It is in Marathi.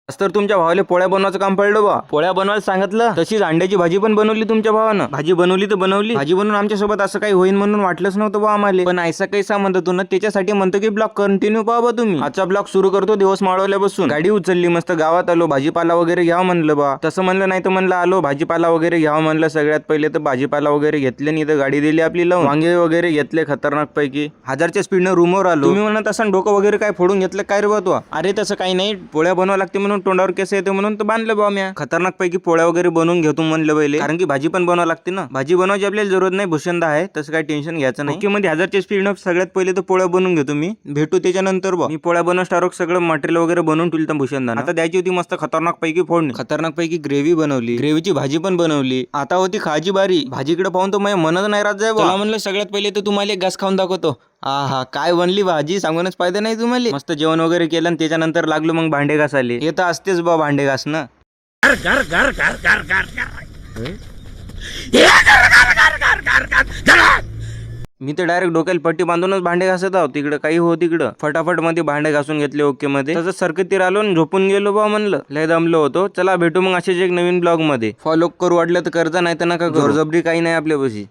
आज तर तुमच्या भावाला पोळ्या बनवायचं काम पडलं बा. पोळ्या बनवायला सांगितलं, तशीच अंड्याची भाजी पण बनवली तुमच्या भावानं. भाजी बनवली तर बनवली, भाजी बनवून आमच्यासोबत असं काही होईल म्हणून वाटलंच नव्हतं बा आम्हाला. पण ऐसा कैसा म्हणतो तू ना, त्याच्यासाठी म्हणतो की ब्लॉग कंटिन्यू पाहा तुम्ही. आजचा ब्लॉग सुरू करतो दिवस माळवल्यापासून. गाडी उचलली, मस्त गावात आलो, भाजीपाला वगैरे घ्यावं म्हणलं बा. तसं म्हणलं नाही तर म्हणलं आलो भाजीपाला वगैरे घ्यावं म्हणलं. सगळ्यात पहिले तर भाजीपाला वगैरे घेतले, नाही तर गाडी दिली आपली लावून. वांगे वगैरे घेतले खतरनाक पैकी. 1000च्या स्पीडनं रूमवर आलो. तुम्ही म्हणत असं डोकं वगैरे काय फोडून घेतलं काय रे बा तू? अरे तसं काही नाही, पोळ्या बनवावं लागते म्हणून तोंडावर केस येते म्हणून तर बांधलं बा म्या. खतरनाक पैकी पोळ्या वगैरे बनवून घेतो म्हणलं पहिले, कारण की भाजी पण बनवावं लागते ना. भाजी बनवायची आपल्याला जरूरत नाही, भूषणदा आहे, तसं काही टेन्शन घ्यायचं नाही. ओके मध्ये 1000च्या स्पीडनं सगळ्यात पहिले तर पोळ्या बनवून घेतो मी. भेटू त्याच्यानंतर बा. मी पोळ्या बनवून स्टार्ट सगळं मटेरियल वगैरे बनवून ठेवलं तर भूषणदा. आता द्यायची होती मस्त खतरनाक पैकी फोडणी. खतरनाक पैकी ग्रेव्ही बनवली, ग्रेव्हीची भाजी पण बनवली. आता होती खाजी बारी. भाजीकडे पाहून तर माझ्या मनच नाही राहत जाय बा. म्हणलं सगळ्यात पहिले तर तुम्हाला एक घास खाऊन दाखवतो. हा काय बनली भाजी सांगूनच पाहिजे नाही तुम्हाला. मस्त जेवण वगैरे केलं आणि त्याच्यानंतर लागलो मग भांडे घासाले. हे तर असतेच बा भांडे घासणं. मी तर डायरेक्ट डोक्याला पट्टी बांधूनच भांडे घासत आहोत. तिकडे काही हो तिकडं फटाफट मध्ये भांडे घासून घेतले ओके मध्ये. तसंच सरकतीर आलो आणि झोपून गेलो बा. म्हणलं लय दमलो होतो. चला भेटू मग असेच एक नवीन ब्लॉग मध्ये. फॉलो करू वाटलं तर करता, नाही तर नका. जोरजबरी काही नाही आपल्यापाशी.